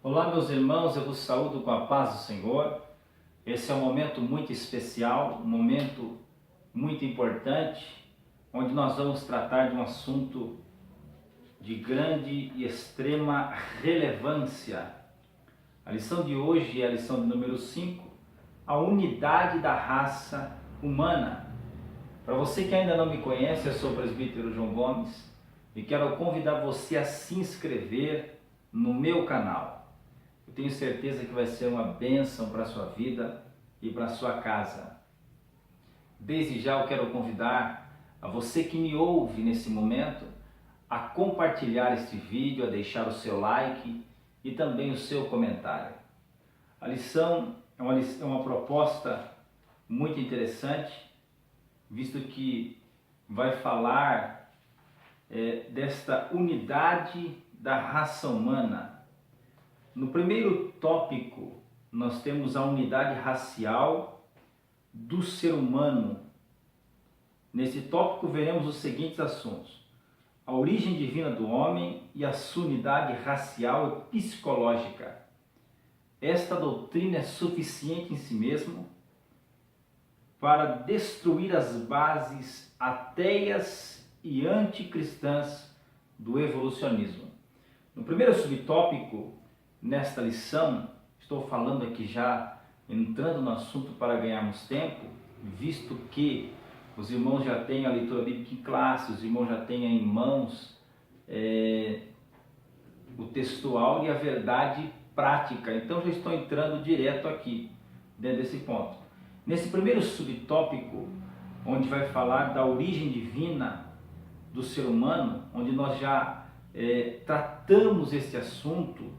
Olá, meus irmãos, eu vos saúdo com a paz do Senhor. Esse é um momento muito especial, um momento muito importante, onde nós vamos tratar de um assunto de grande e extrema relevância. A lição de hoje é a lição de número 5, a unidade da raça humana. Para você que ainda não me conhece, eu sou o presbítero João Gomes e quero convidar você a se inscrever no meu canal. Eu tenho certeza que vai ser uma bênção para a sua vida e para a sua casa. Desde já eu quero convidar a você que me ouve nesse momento a compartilhar este vídeo, a deixar o seu like e também o seu comentário. A lição é uma proposta muito interessante, visto que vai falar desta unidade da raça humana. No primeiro tópico, nós temos a unidade racial do ser humano. Nesse tópico, veremos os seguintes assuntos: a origem divina do homem e a sua unidade racial e psicológica. Esta doutrina é suficiente em si mesma para destruir as bases ateias e anticristãs do evolucionismo. No primeiro subtópico, nesta lição, estou falando aqui já, entrando no assunto para ganharmos tempo, visto que os irmãos já têm a leitura bíblica em classe, os irmãos já têm em mãos o textual e a verdade prática. Então já estou entrando direto aqui, dentro desse ponto. Nesse primeiro subtópico, onde vai falar da origem divina do ser humano, onde nós já tratamos esse assunto,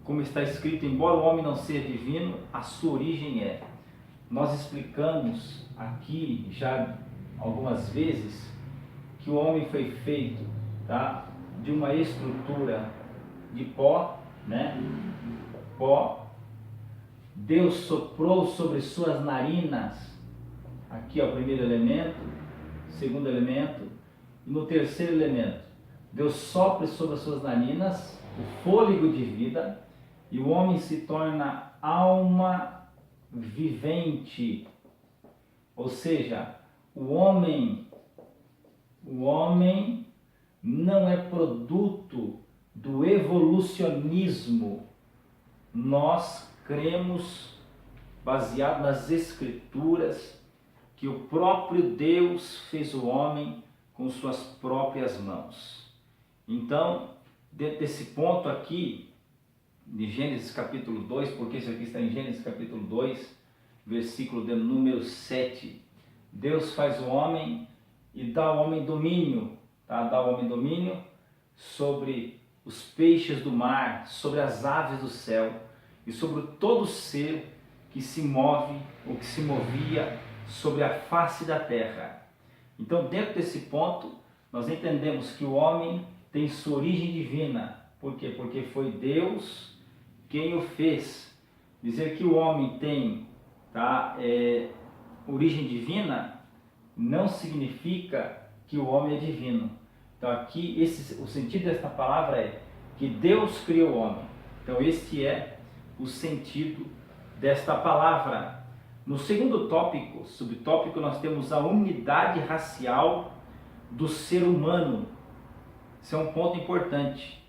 como está escrito, embora o homem não seja divino, a sua origem é. Nós explicamos aqui já algumas vezes que o homem foi feito, tá, de uma estrutura de pó, né? Pó. Deus soprou sobre suas narinas, aqui é o primeiro elemento, segundo elemento, e no terceiro elemento, Deus sopra sobre as suas narinas o fôlego de vida, e o homem se torna alma vivente. Ou seja, o homem não é produto do evolucionismo. Nós cremos, baseado nas Escrituras, que o próprio Deus fez o homem com suas próprias mãos. Então, dentro desse ponto aqui, de Gênesis capítulo 2, porque isso aqui está em Gênesis capítulo 2, versículo de número 7. Deus faz o homem e dá ao homem domínio, tá? Dá ao homem domínio sobre os peixes do mar, sobre as aves do céu e sobre todo ser que se move ou que se movia sobre a face da terra. Então, dentro desse ponto, nós entendemos que o homem tem sua origem divina. Por quê? Porque foi Deus quem o fez. Dizer que o homem tem origem divina não significa que o homem é divino. Então aqui o sentido desta palavra é que Deus criou o homem. Então este é o sentido desta palavra. No segundo tópico, subtópico, nós temos a unidade racial do ser humano. Isso é um ponto importante,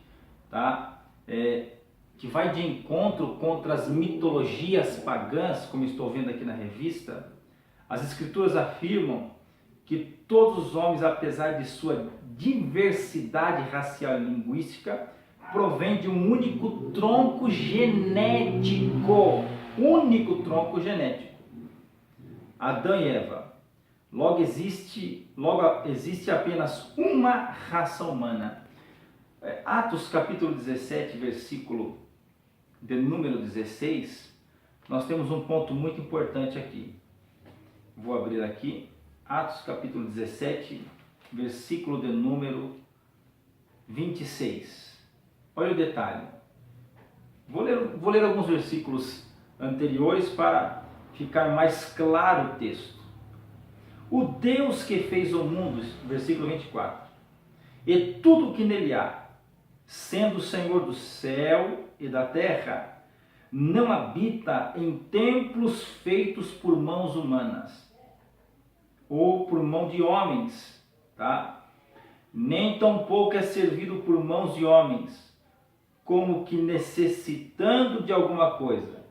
tá? Que vai de encontro contra as mitologias pagãs, como estou vendo aqui na revista. As Escrituras afirmam que todos os homens, apesar de sua diversidade racial e linguística, provém de um único tronco genético. Único tronco genético. Adão e Eva. Logo existe apenas uma raça humana. Atos capítulo 17, versículo de número 16, nós temos um ponto muito importante aqui. Vou abrir aqui, Atos capítulo 17, versículo de número 26. Olha o detalhe. Vou ler alguns versículos anteriores para ficar mais claro o texto. O Deus que fez o mundo, versículo 24, e tudo o que nele há, sendo o Senhor do céu e da terra, não habita em templos feitos por mãos humanas ou por mão de homens, tá? Nem tampouco é servido por mãos de homens, como que necessitando de alguma coisa,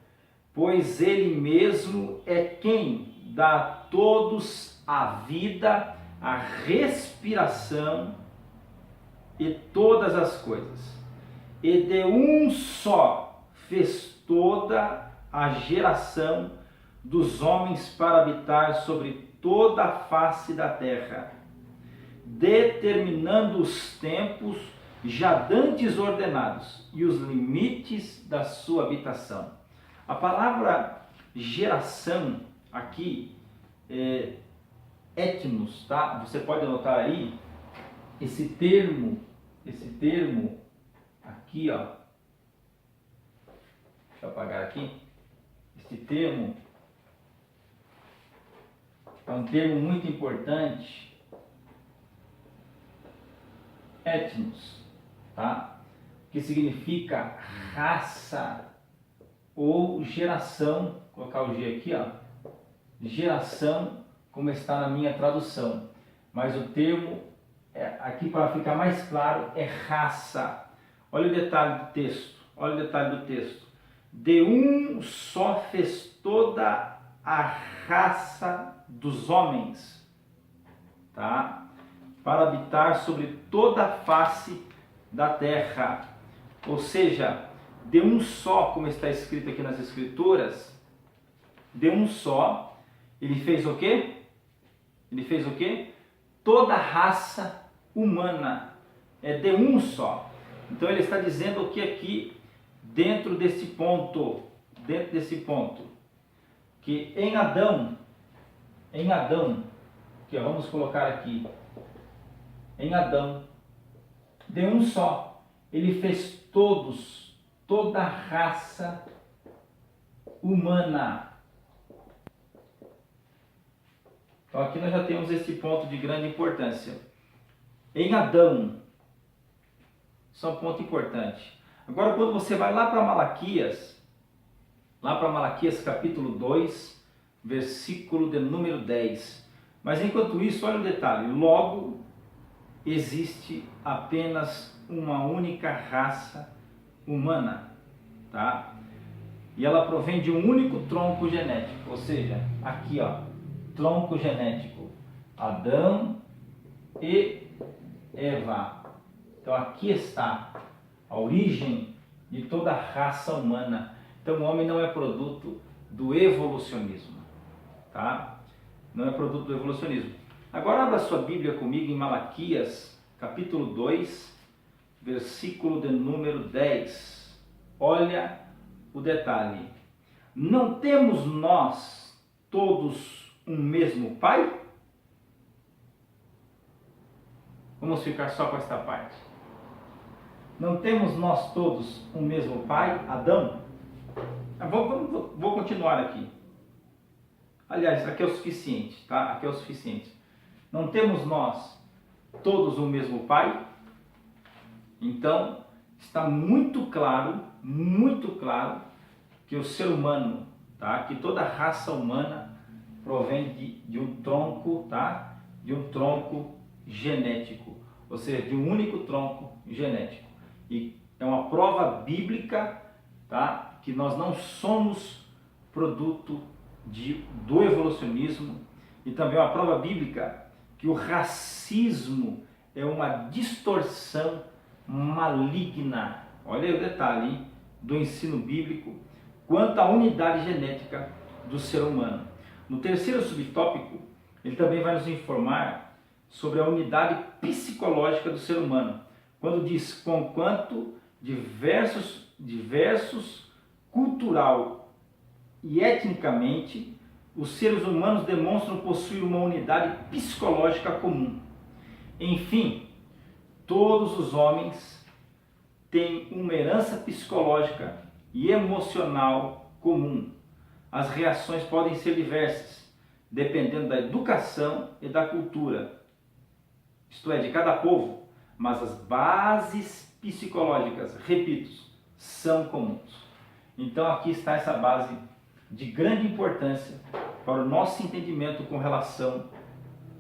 pois ele mesmo é quem dá a todos a vida, a respiração e todas as coisas. E de um só fez toda a geração dos homens para habitar sobre toda a face da terra, determinando os tempos já dantes ordenados e os limites da sua habitação. A palavra geração aqui é etnos, tá? Você pode anotar aí esse termo aqui, ó. Deixa eu apagar aqui. Esse termo é um termo muito importante. Etnos, tá? Que significa raça ou geração. Vou colocar o G aqui, ó. Geração, como está na minha tradução. Mas o termo, aqui para ficar mais claro, é raça. Olha o detalhe do texto. Olha o detalhe do texto. De um só fez toda a raça dos homens, tá? Para habitar sobre toda a face da terra. Ou seja, de um só, como está escrito aqui nas Escrituras, de um só, ele fez o quê? Ele fez o quê? Toda a raça humana. É de um só. Então ele está dizendo o que aqui, dentro desse ponto, que em Adão, que vamos colocar aqui, em Adão, de um só, ele fez toda a raça humana. Então aqui nós já temos esse ponto de grande importância. Em Adão, isso é um ponto importante. Agora quando você vai lá para Malaquias capítulo 2, versículo de número 10. Mas enquanto isso, olha o detalhe, logo existe apenas uma única raça humana, tá? E ela provém de um único tronco genético, ou seja, aqui ó, tronco genético, Adão e Eva. Então aqui está a origem de toda a raça humana. Então o homem não é produto do evolucionismo, tá? Não é produto do evolucionismo. Agora abra sua Bíblia comigo em Malaquias, capítulo 2, versículo de número 10. Olha o detalhe. Não temos nós todos um mesmo Pai? Vamos ficar só com esta parte. Não temos nós todos um mesmo Pai, Adão? Vou continuar aqui. Aliás, aqui é o suficiente, tá? Aqui é o suficiente. Não temos nós todos o mesmo Pai? Então, está muito claro que o ser humano, tá? Que toda a raça humana provém de um tronco, tá? De um tronco genético, ou seja, de um único tronco genético. E é uma prova bíblica, tá? Que nós não somos produto do evolucionismo, e também uma prova bíblica que o racismo é uma distorção maligna. Olha aí o detalhe, hein, do ensino bíblico quanto à unidade genética do ser humano. No terceiro subtópico, ele também vai nos informar sobre a unidade psicológica do ser humano, quando diz conquanto diversos cultural e etnicamente, os seres humanos demonstram possuir uma unidade psicológica comum. Enfim, todos os homens têm uma herança psicológica e emocional comum. As reações podem ser diversas, dependendo da educação e da cultura, isto é, de cada povo, mas as bases psicológicas, repito, são comuns. Então aqui está essa base de grande importância para o nosso entendimento com relação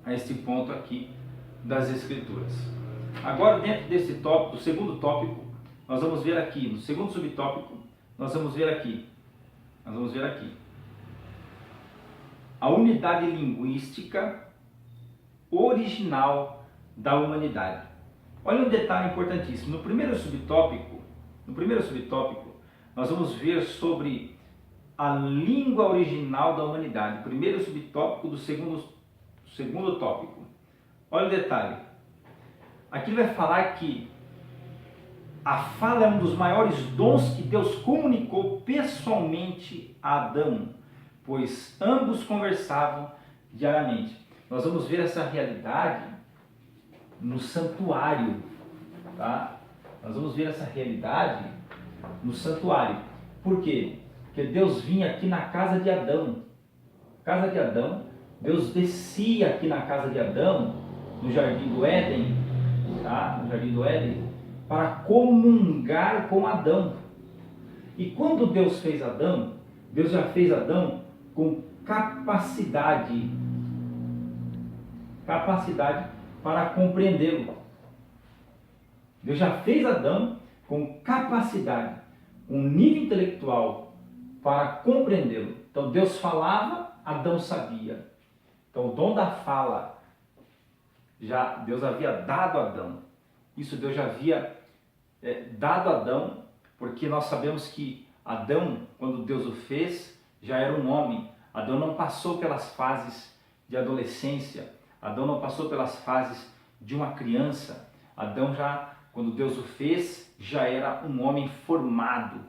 a este ponto aqui das Escrituras. Agora, dentro desse tópico, do segundo tópico, nós vamos ver aqui, no segundo subtópico, nós vamos ver aqui a unidade linguística original da humanidade. Olha um detalhe importantíssimo. No primeiro subtópico, nós vamos ver sobre a língua original da humanidade. Primeiro subtópico do segundo tópico. Olha o detalhe. Aqui vai falar que a fala é um dos maiores dons que Deus comunicou pessoalmente a Adão, pois ambos conversavam diariamente. Nós vamos ver essa realidade no santuário, tá? Nós vamos ver essa realidade no santuário. Por quê? Porque Deus vinha aqui na casa de Adão. Deus descia aqui na casa de Adão, no Jardim do Éden, tá? No Jardim do Éden, para comungar com Adão. E quando Deus fez Adão, Deus já fez Adão com capacidade para compreendê-lo. Deus já fez Adão com capacidade, um nível intelectual para compreendê-lo. Então Deus falava, Adão sabia. Então o dom da fala, já Deus havia dado a Adão. Isso Deus já havia dado a Adão, porque nós sabemos que Adão, quando Deus o fez, já era um homem. Adão não passou pelas fases de adolescência, Adão não passou pelas fases de uma criança. Adão já, quando Deus o fez, já era um homem formado,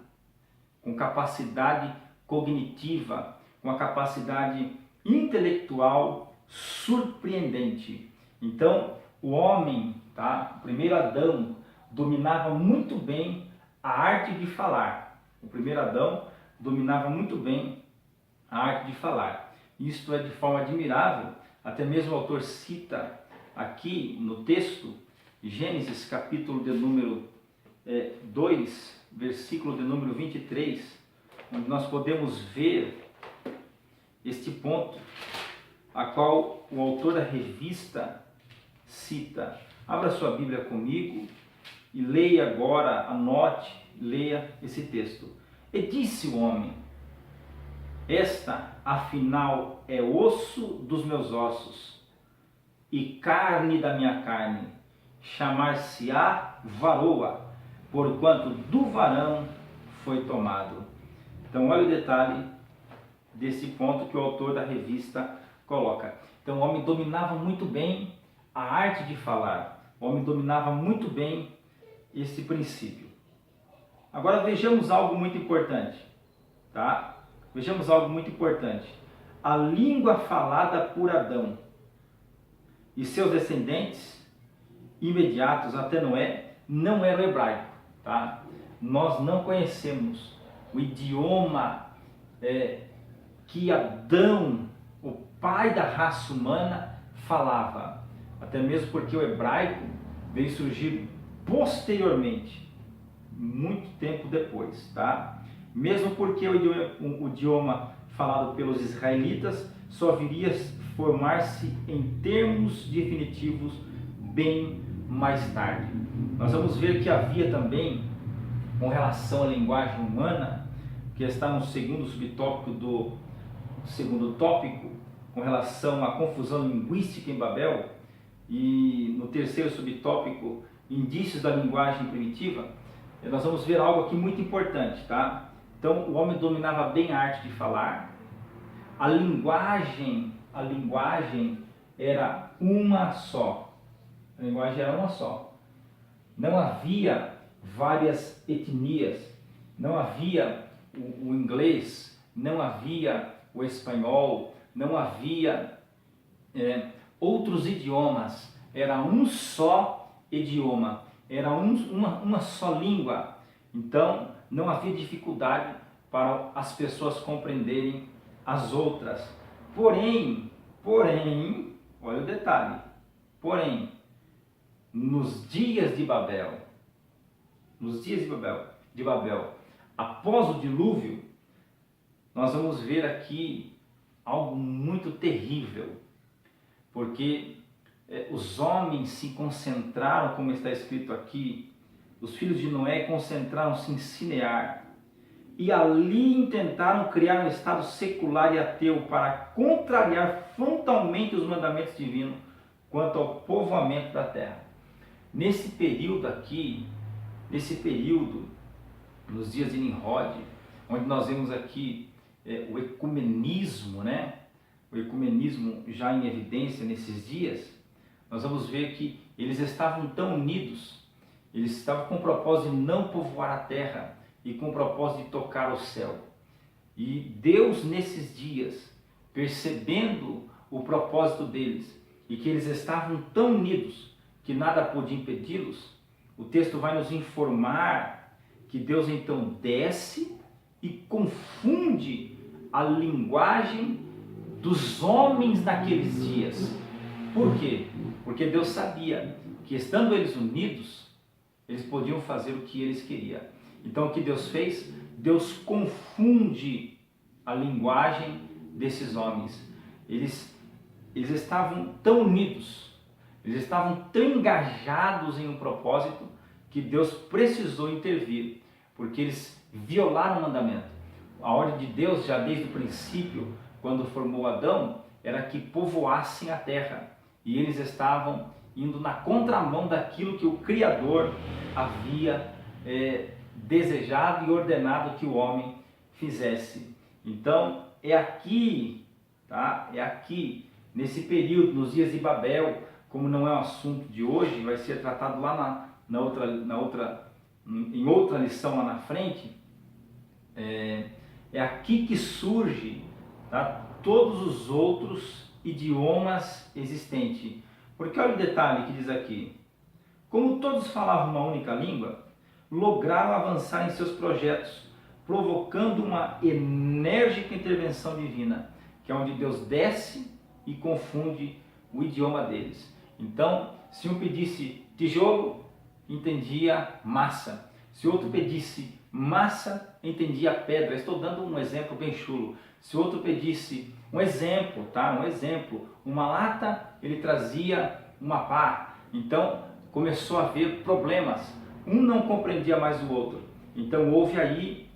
com capacidade cognitiva, com uma capacidade intelectual surpreendente. Então, o homem, tá? O primeiro Adão dominava muito bem a arte de falar. O primeiro Adão dominava muito bem a arte de falar. Isto é de forma admirável. Até mesmo o autor cita aqui no texto, Gênesis capítulo de número 2, versículo de número 23, onde nós podemos ver este ponto, a qual o autor da revista cita. Abra sua Bíblia comigo e leia agora, anote, leia esse texto. E disse o homem: esta, afinal, é osso dos meus ossos e carne da minha carne. Chamar-se-á varoa, porquanto do varão foi tomado. Então, olha o detalhe desse ponto que o autor da revista coloca. Então, o homem dominava muito bem a arte de falar. O homem dominava muito bem esse princípio. Agora, vejamos algo muito importante, tá? Vejamos algo muito importante. A língua falada por Adão e seus descendentes imediatos até Noé não era o hebraico, tá? Nós não conhecemos o idioma que Adão, o pai da raça humana, falava. Até mesmo porque o hebraico veio surgir posteriormente, muito tempo depois, tá? Mesmo porque o idioma falado pelos israelitas só viria a formar-se em termos definitivos bem mais tarde. Nós vamos ver que havia também, com relação à linguagem humana, que está no segundo subtópico do segundo tópico, com relação à confusão linguística em Babel, e no terceiro subtópico, indícios da linguagem primitiva, nós vamos ver algo aqui muito importante, tá? Então, o homem dominava bem a arte de falar. A linguagem era uma só. A linguagem era uma só. Não havia várias etnias. Não havia o inglês, não havia o espanhol, não havia outros idiomas. Era um só idioma. Era uma só língua. Então, não havia dificuldade para as pessoas compreenderem as outras. Porém, olha o detalhe. Porém, nos dias de Babel, nos dias de Babel, após o dilúvio, nós vamos ver aqui algo muito terrível, porque os homens se concentraram, como está escrito aqui, os filhos de Noé concentraram-se em Sinear, e ali intentaram criar um estado secular e ateu para contrariar frontalmente os mandamentos divinos quanto ao povoamento da terra. Nesse período aqui, nos dias de Nimrod, onde nós vemos aqui o ecumenismo, né? O ecumenismo já em evidência nesses dias, nós vamos ver que eles estavam tão unidos, eles estavam com o propósito de não povoar a terra e com o propósito de tocar o céu. E Deus, nesses dias, percebendo o propósito deles e que eles estavam tão unidos que nada podia impedi-los, o texto vai nos informar que Deus então desce e confunde a linguagem dos homens naqueles dias. Por quê? Porque Deus sabia que, estando eles unidos, eles podiam fazer o que eles queriam. Então, o que Deus fez? Deus confunde a linguagem desses homens. Eles estavam tão unidos, eles estavam tão engajados em um propósito, que Deus precisou intervir, porque eles violaram o mandamento. A ordem de Deus, já desde o princípio, quando formou Adão, era que povoassem a terra. E eles estavam indo na contramão daquilo que o Criador havia desejado e ordenado que o homem fizesse. Então, é aqui, tá? É aqui, nesse período, nos dias de Babel, como não é um assunto de hoje, vai ser tratado lá em outra lição lá na frente. É aqui que surge, tá, todos os outros idiomas existentes. Porque olha o detalhe que diz aqui: como todos falavam uma única língua, lograram avançar em seus projetos, provocando uma enérgica intervenção divina, que é onde Deus desce e confunde o idioma deles. Então, se um pedisse tijolo, entendia massa. Se outro pedisse massa, entendia pedra. Estou dando um exemplo bem chulo. Se outro pedisse um exemplo, tá? Uma lata, ele trazia uma pá. Então, começou a haver problemas. Um não compreendia mais o outro. Então, houve aí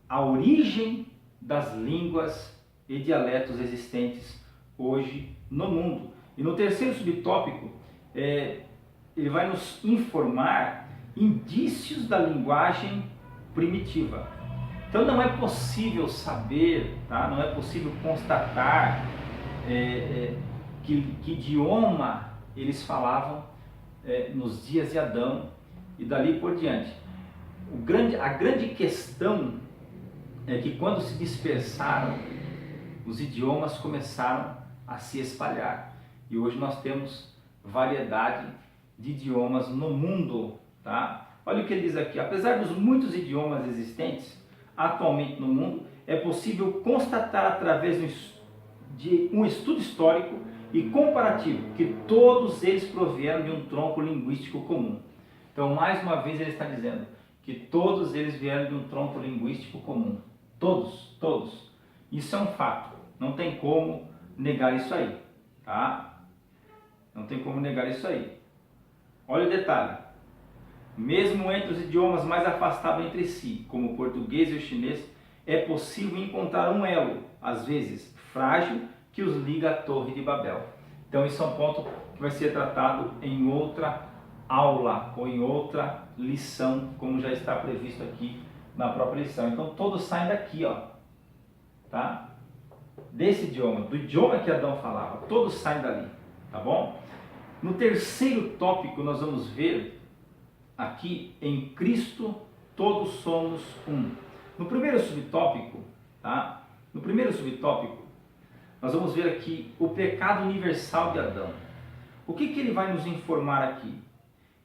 a origem das línguas e dialetos existentes hoje no mundo. E no terceiro subtópico, ele vai nos informar indícios da linguagem primitiva. Então não é possível saber, tá? Não é possível constatar que idioma eles falavam nos dias de Adão e dali por diante. A grande questão é que quando se dispersaram, os idiomas começaram a se espalhar. E hoje nós temos variedade de idiomas no mundo, tá? Olha o que ele diz aqui: apesar dos muitos idiomas existentes atualmente no mundo, é possível constatar através de um estudo histórico e comparativo que todos eles provieram de um tronco linguístico comum. Então, mais uma vez ele está dizendo que todos eles vieram de um tronco linguístico comum. Todos. Isso é um fato. Não tem como negar isso aí, tá? Não tem como negar isso aí. Olha o detalhe: mesmo entre os idiomas mais afastados entre si, como o português e o chinês, é possível encontrar um elo, às vezes frágil, que os liga à Torre de Babel. Então isso é um ponto que vai ser tratado em outra aula ou em outra lição, como já está previsto aqui na própria lição. Então todos saem daqui, ó, tá? Desse idioma, do idioma que Adão falava, todos saem dali, tá bom? No terceiro tópico nós vamos ver aqui: em Cristo todos somos um. No primeiro subtópico, tá? Nós vamos ver aqui o pecado universal de Adão. O que ele vai nos informar aqui?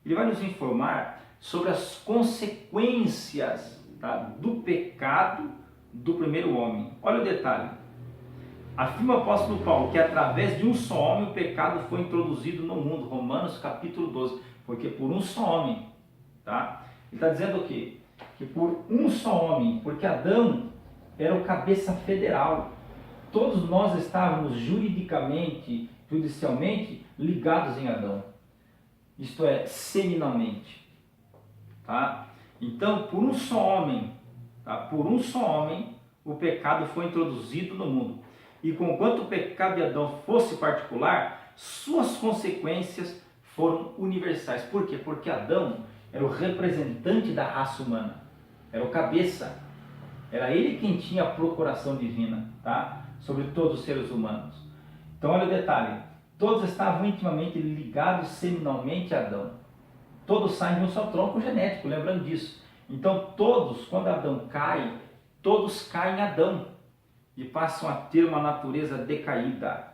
Ele vai nos informar sobre as consequências, tá, do pecado do primeiro homem. Olha o detalhe: afirma o apóstolo Paulo que através de um só homem o pecado foi introduzido no mundo. Romanos capítulo 12. Porque por um só homem, tá? Ele está dizendo o quê? Que por um só homem, porque Adão era o cabeça federal, todos nós estávamos juridicamente, judicialmente ligados em Adão, isto é, seminalmente, tá? Então, por um só homem, tá? Por um só homem, o pecado foi introduzido no mundo. E conquanto o pecado de Adão fosse particular, suas consequências foram universais. Por quê? Porque Adão era o representante da raça humana, era o cabeça, era ele quem tinha a procuração divina, tá? Sobre todos os seres humanos. Então olha o detalhe, todos estavam intimamente ligados seminalmente a Adão. Todos saem de um só tronco genético, lembrando disso. Então todos, quando Adão cai, todos caem em Adão e passam a ter uma natureza decaída,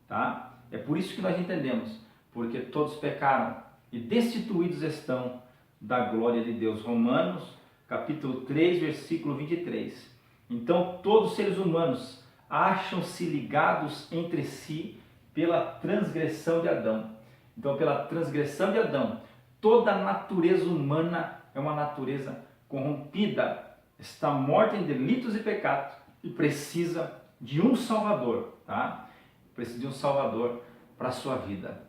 tá? É por isso que nós entendemos, porque todos pecaram e destituídos estão da glória de Deus. Romanos, capítulo 3, versículo 23. Então, todos os seres humanos acham-se ligados entre si pela transgressão de Adão. Então, pela transgressão de Adão, toda a natureza humana é uma natureza corrompida, está morta em delitos e pecados e precisa de um Salvador, tá? Precisa de um Salvador para a sua vida.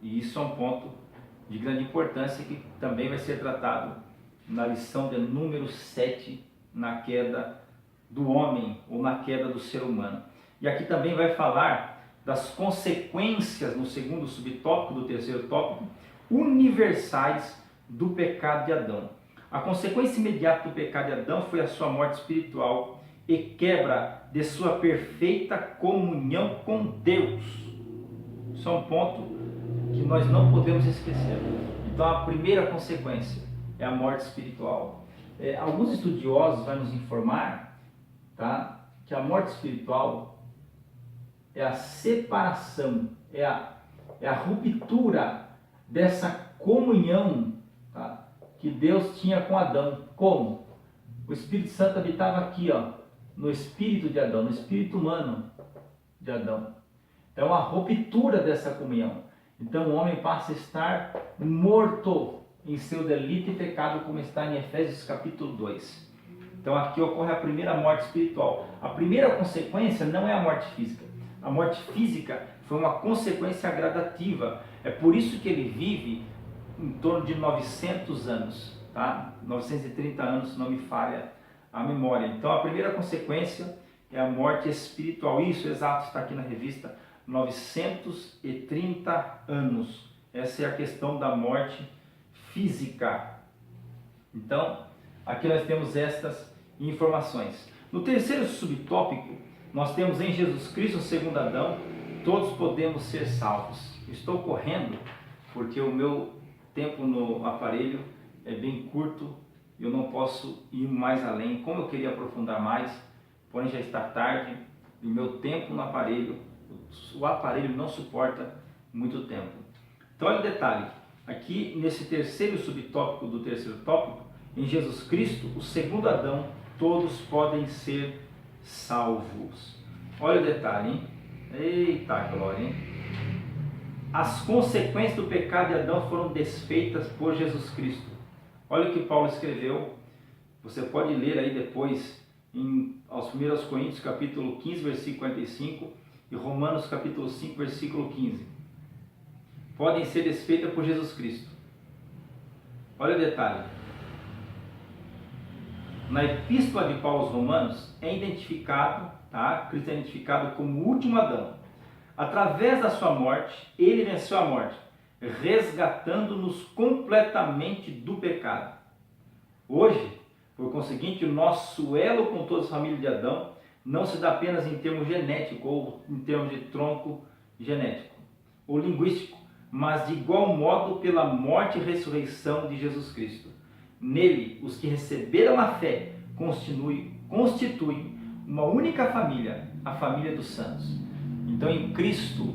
E isso é um ponto de grande importância que também vai ser tratado na lição de número 7, na queda do homem ou na queda do ser humano. E aqui também vai falar das consequências, no segundo subtópico do terceiro tópico, universais do pecado de Adão. A consequência imediata do pecado de Adão foi a sua morte espiritual e quebra de sua perfeita comunhão com Deus. Isso é um ponto que nós não podemos esquecer. Então a primeira consequência é a morte espiritual. Alguns estudiosos vão nos informar, tá, que a morte espiritual é a separação, é a ruptura dessa comunhão, tá, que Deus tinha com Adão. Como? O Espírito Santo habitava aqui, ó, no espírito de Adão, no espírito humano de Adão. Então a ruptura dessa comunhão. Então o homem passa a estar morto em seu delito e pecado, como está em Efésios capítulo 2. Então aqui ocorre a primeira morte espiritual. A primeira consequência não é a morte física. A morte física foi uma consequência gradativa. É por isso que ele vive em torno de 900 anos, tá? 930 anos, se não me falha a memória. Então a primeira consequência é a morte espiritual. Isso, exato, está aqui na revista, 930 anos. Essa é a questão da morte física. Então, aqui nós temos estas informações. No terceiro subtópico, nós temos em Jesus Cristo, segundo Adão, todos podemos ser salvos. Estou correndo porque o meu tempo no aparelho é bem curto, eu não posso ir mais além, como eu queria aprofundar mais, porém já está tarde, e o meu tempo no aparelho, o aparelho não suporta muito tempo. Então olha o detalhe, aqui nesse terceiro subtópico do terceiro tópico, em Jesus Cristo, o segundo Adão, todos podem ser salvos. Olha o detalhe, hein? Eita glória, hein? As consequências do pecado de Adão foram desfeitas por Jesus Cristo. Olha o que Paulo escreveu, você pode ler aí depois aos 1 Coríntios capítulo 15, versículo 45 e Romanos capítulo 5, versículo 15. Podem ser desfeitas por Jesus Cristo. Olha o detalhe. Na epístola de Paulo aos Romanos é identificado, tá? Cristo é identificado como o último Adão. Através da sua morte, ele venceu a morte, resgatando-nos completamente do pecado. Hoje, por conseguinte, o nosso elo com toda a família de Adão não se dá apenas em termos genético ou em termos de tronco genético ou linguístico, mas de igual modo pela morte e ressurreição de Jesus Cristo. Nele, os que receberam a fé constituem uma única família, a família dos santos. Então, em Cristo,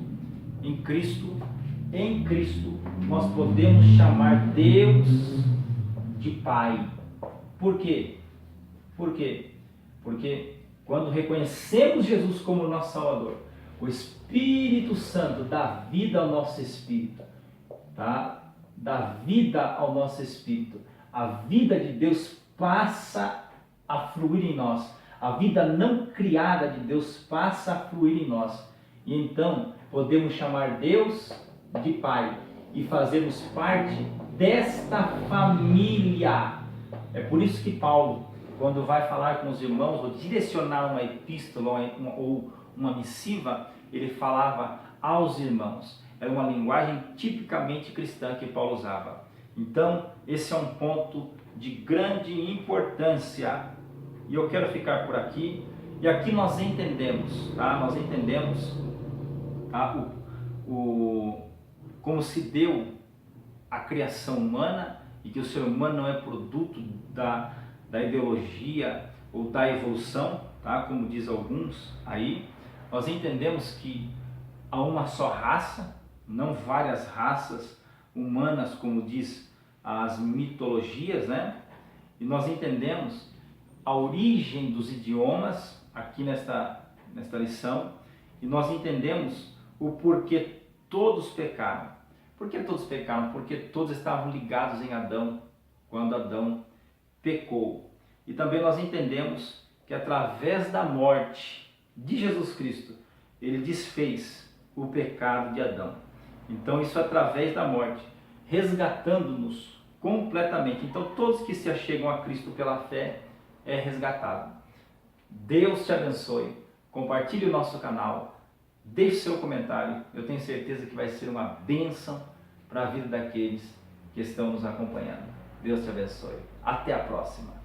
nós podemos chamar Deus de Pai. Por quê? Porque quando reconhecemos Jesus como nosso Salvador, o Espírito Santo dá vida ao nosso espírito, tá? Dá vida ao nosso espírito. a vida de Deus passa a fluir em nós. A vida não criada de Deus passa a fluir em nós. E então podemos chamar Deus de Pai e fazermos parte desta família. É por isso que Paulo, quando vai falar com os irmãos ou direcionar uma epístola ou uma missiva, ele falava aos irmãos. Era uma linguagem tipicamente cristã que Paulo usava. Então, esse é um ponto de grande importância. E eu quero ficar por aqui. E aqui nós entendemos, tá? Nós entendemos, tá? Como se deu a criação humana e que o ser humano não é produto da ideologia ou da evolução, tá? Como diz alguns aí. Nós entendemos que há uma só raça, não várias raças humanas, como diz as mitologias, né? E nós entendemos a origem dos idiomas aqui nesta lição, e nós entendemos o porquê todos pecaram. Por que todos pecaram? Porque todos estavam ligados em Adão, quando Adão pecou. E também nós entendemos que através da morte de Jesus Cristo, ele desfez o pecado de Adão. Então isso através da morte, resgatando-nos completamente. Então todos que se achegam a Cristo pela fé é resgatado. Deus te abençoe. Compartilhe o nosso canal. Deixe seu comentário. Eu tenho certeza que vai ser uma bênção para a vida daqueles que estão nos acompanhando. Deus te abençoe. Até a próxima.